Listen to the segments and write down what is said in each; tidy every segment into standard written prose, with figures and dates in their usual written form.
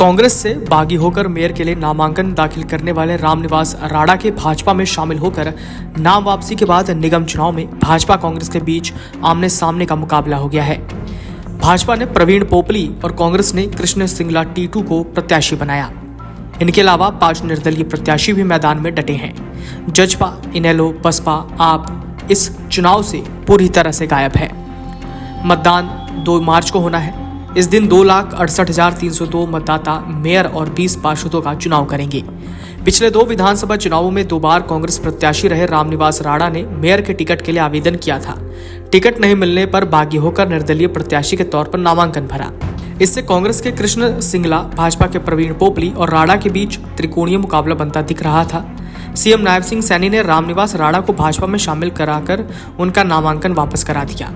कांग्रेस से बागी होकर मेयर के लिए नामांकन दाखिल करने वाले रामनिवास राणा के भाजपा में शामिल होकर नाम वापसी के बाद निगम चुनाव में भाजपा कांग्रेस के बीच आमने सामने का मुकाबला हो गया है। भाजपा ने प्रवीण पोपली और कांग्रेस ने कृष्ण सिंगला टीटू को प्रत्याशी बनाया। इनके अलावा 5 निर्दलीय प्रत्याशी भी मैदान में डटे हैं। जजपा, इनेलो, बसपा, आप इस चुनाव से पूरी तरह से गायब है। मतदान 2 मार्च को होना है। इस दिन 2,68,302 मतदाता मेयर और 20 पार्षदों का चुनाव करेंगे। पिछले 2 विधानसभा चुनावों में 2 बार कांग्रेस प्रत्याशी रहे रामनिवास राणा ने मेयर के टिकट के लिए आवेदन किया था। टिकट नहीं मिलने पर बागी होकर निर्दलीय प्रत्याशी के तौर पर नामांकन भरा। इससे कांग्रेस के कृष्ण सिंगला, भाजपा के प्रवीण पोपली और राणा के बीच त्रिकोणीय मुकाबला बनता दिख रहा था। सीएम नायब सिंह सैनी ने रामनिवास राणा को भाजपा में शामिल कराकर उनका नामांकन वापस करा दिया।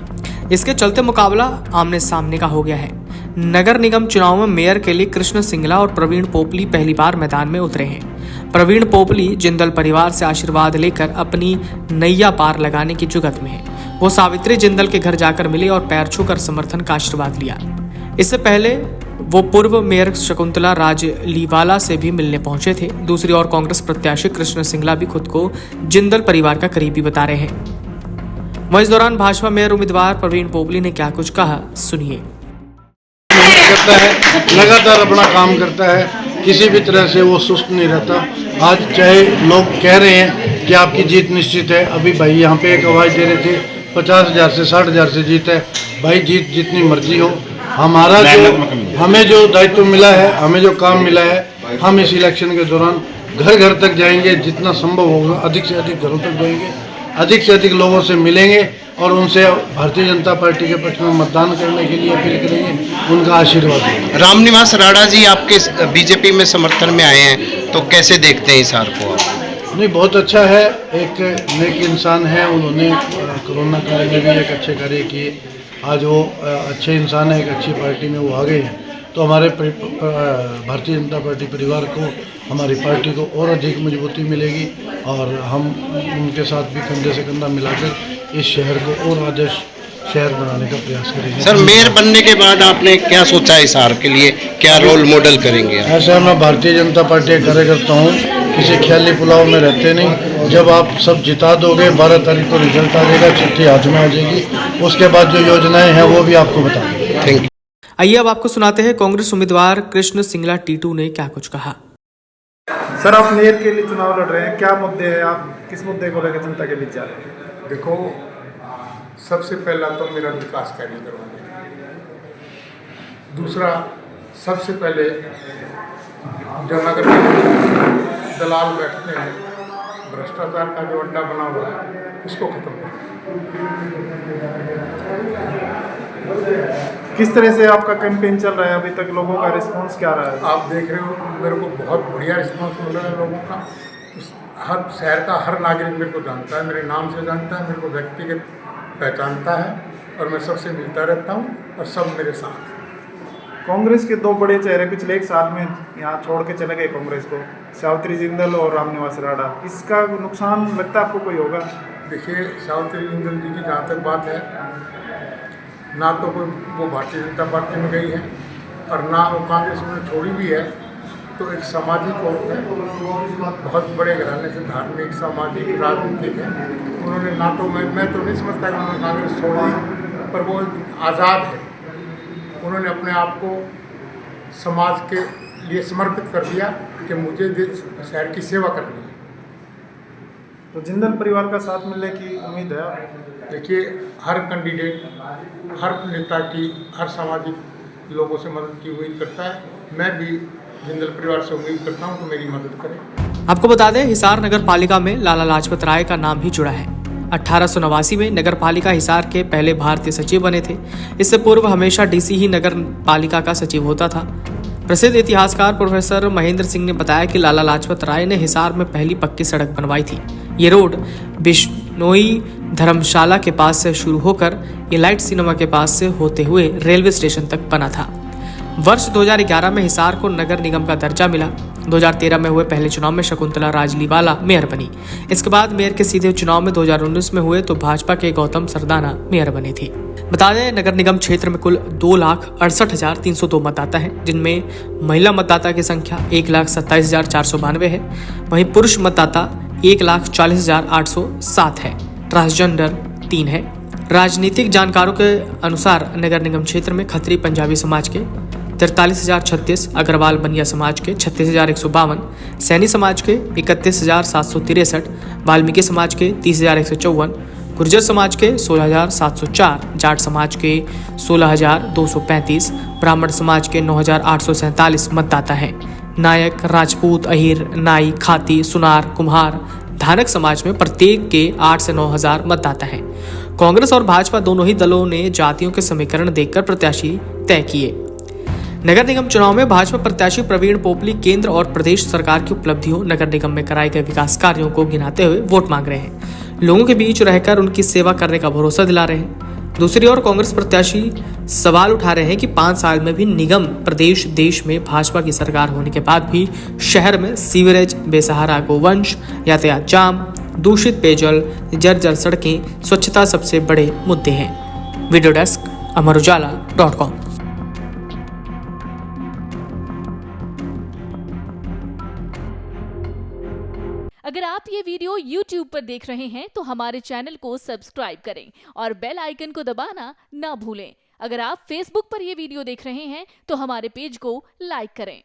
इसके चलते मुकाबला आमने सामने का हो गया है। नगर निगम चुनाव में मेयर के लिए कृष्ण सिंगला और प्रवीण पोपली पहली बार मैदान में उतरे हैं। प्रवीण पोपली जिंदल परिवार से आशीर्वाद लेकर अपनी नैया पार लगाने की जुगत में है। वो सावित्री जिंदल के घर जाकर मिले और पैर छूकर समर्थन का आशीर्वाद लिया। इससे पहले वो पूर्व मेयर शकुंतला राजलीवाला से भी मिलने पहुंचे थे। दूसरी ओर कांग्रेस प्रत्याशी कृष्ण सिंगला भी खुद को जिंदल परिवार का करीबी बता रहे हैं। वहीं इस दौरान भाजपा मेयर उम्मीदवार प्रवीण पोपली ने क्या कुछ कहा, सुनिए। करता है, लगातार अपना काम करता है, किसी भी तरह से वो सुस्त नहीं रहता। आज चाहे लोग कह रहे हैं कि आपकी जीत निश्चित है, अभी भाई यहाँ पे एक आवाज़ दे रहे थे 50,000 से 60,000 से जीत है। भाई जीत जितनी मर्जी हो, हमारा जो हमें जो दायित्व मिला है, हमें जो काम मिला है, हम इस इलेक्शन के दौरान घर घर तक जाएंगे, जितना संभव होगा अधिक से अधिक घरों तक जाएंगे, अधिक से अधिक लोगों से मिलेंगे और उनसे भारतीय जनता पार्टी के पक्ष में मतदान करने के लिए अपील करेंगे, उनका आशीर्वाद देंगे। रामनिवास राणा जी आपके बीजेपी में समर्थन में आए हैं, तो कैसे देखते हैं इस हार को आप? नहीं, बहुत अच्छा है। एक नेक इंसान है, उन्होंने कोरोना काल में भी एक अच्छे कार्य किए। आज वो अच्छे इंसान है, एक अच्छी पार्टी में वो आ गए हैं, तो हमारे भारतीय जनता पार्टी परिवार को, हमारी पार्टी को और अधिक मजबूती मिलेगी और हम उनके साथ भी कंधे से कंधा मिलाकर इस शहर को और आदर्श शहर बनाने का प्रयास करेंगे। सर, मेयर बनने के बाद आपने क्या सोचा इस हार के लिए, क्या रोल मॉडल करेंगे? ऐसा मैं भारतीय जनता पार्टी का कार्यकर्ता हूँ, किसी ख्याली पुलाव में रहते नहीं। जब आप सब जिता दोगे, 12 तारीख को रिजल्ट आ जाएगा, चिट्ठी हाथ में आ जाएगी, उसके बाद जो योजनाएं हैं वो भी आपको बता देंगे। Thank you. आइए अब आपको सुनाते हैं कांग्रेस उम्मीदवार कृष्ण सिंगला टीटू ने क्या कुछ कहा। सर, आप मेयर के लिए चुनाव लड़ रहे हैं, क्या मुद्दे हैं, आप किस मुद्दे को लेकर जनता के बीच जा रहे हैं? देखो, सबसे पहला तो मेरा विकास कार्य करवाने, दूसरा सबसे पहले जो नगर में दलाल बैठते हैं, भ्रष्टाचार का जो अड्डा बना हुआ है, उसको खत्म करना। किस तरह से आपका कैंपेन चल रहा है, अभी तक लोगों का रिस्पांस क्या रहा है? आप देख रहे हो, मेरे को बहुत बढ़िया रिस्पांस मिल रहा है लोगों का। हर शहर का हर नागरिक मेरे को जानता है, मेरे नाम से जानता है, मेरे को व्यक्तिगत पहचानता है और मैं सबसे मिलता रहता हूँ और सब मेरे साथ। कांग्रेस के 2 बड़े चेहरे पिछले 1 साल में यहाँ छोड़ के चले गए कांग्रेस को, सावित्री जिंदल और रामनिवास राणा। इसका नुकसान लगता है आपको कोई होगा? देखिए, सावित्री जिंदल जी की जहाँ तक बात है, ना तो कोई वो भारतीय जनता पार्टी में गई है और ना वो कांग्रेस में छोड़ी भी है, तो एक सामाजिक औरत है, बहुत बड़े घराने से, धार्मिक, सामाजिक, राजनीतिक है। उन्होंने ना तो मैं तो नहीं समझता कि उन्होंने कांग्रेस छोड़ी, पर वो आज़ाद है। उन्होंने अपने आप को समाज के लिए समर्पित कर दिया कि मुझे शहर की सेवा करनी है। तो जिंदल परिवार का साथ मिलने की उम्मीद है? देखिए, हर कैंडिडेट, हर नेता की, हर सामाजिक लोगों से मदद की उम्मीद करता है। मैं भी जिंदल परिवार से उम्मीद करता हूं कि मेरी मदद करें। आपको बता दें, हिसार नगर पालिका में लाला लाजपत राय का नाम भी जुड़ा है। 1889 में नगर पालिका हिसार के पहले भारतीय सचिव बने थे। इससे पूर्व हमेशा डीसी ही नगर पालिका का सचिव होता था। प्रसिद्ध इतिहासकार प्रोफेसर महेंद्र सिंह ने बताया कि लाला लाजपत राय ने हिसार में पहली पक्की सड़क बनवाई थी। ये रोड बिश्नोई धर्मशाला के पास से शुरू होकर इलाइट सिनेमा के पास से होते हुए रेलवे स्टेशन तक बना था। वर्ष 2011 में हिसार को नगर निगम का दर्जा मिला। 2013 में हुए पहले चुनाव में शकुंतला राजलीवाला मेयर बनी। इसके बाद मेयर के सीधे चुनाव में 2019 में हुए तो भाजपा के गौतम सरदाना मेयर बने थे। बता दें नगर निगम क्षेत्र में कुल 2,68,302 मतदाता हैं, जिनमें महिला मतदाता की संख्या 1,27,492 है। वहीं पुरुष मतदाता 1,40,807 है। ट्रांसजेंडर 3 है। राजनीतिक जानकारों के अनुसार नगर निगम क्षेत्र में खत्री पंजाबी समाज के 43,036, अग्रवाल बनिया समाज के 36,152, सैनी समाज के 31,763, वाल्मीकि समाज के 30,154, गुर्जर समाज के 16,704, जाट समाज के 16,235, ब्राह्मण समाज के 9,847 मतदाता हैं। नायक, राजपूत, अहीर, नाई, खाती, सुनार, कुम्हार, धानक समाज में प्रत्येक के 8 से 9,000 मतदाता हैं। कांग्रेस और भाजपा दोनों ही दलों ने जातियों के समीकरण देखकर प्रत्याशी तय किए। नगर निगम चुनाव में भाजपा प्रत्याशी प्रवीण पोपली केंद्र और प्रदेश सरकार की उपलब्धियों, नगर निगम में कराए गए विकास कार्यों को गिनाते हुए वोट मांग रहे हैं। लोगों के बीच रहकर उनकी सेवा करने का भरोसा दिला रहे हैं। दूसरी ओर कांग्रेस प्रत्याशी सवाल उठा रहे हैं कि 5 साल में भी निगम प्रदेश देश में भाजपा की सरकार होने के बाद भी शहर में सीवरेज, बेसहारा गोवंश, यातायात जाम, दूषित पेयजल, जर्जर सड़कें, स्वच्छता सबसे बड़े मुद्दे हैं। Video desk Amar Ujala dot com. अगर आप ये वीडियो YouTube पर देख रहे हैं तो हमारे चैनल को सब्सक्राइब करें और बेल आइकन को दबाना ना भूलें। अगर आप Facebook पर ये वीडियो देख रहे हैं तो हमारे पेज को लाइक करें।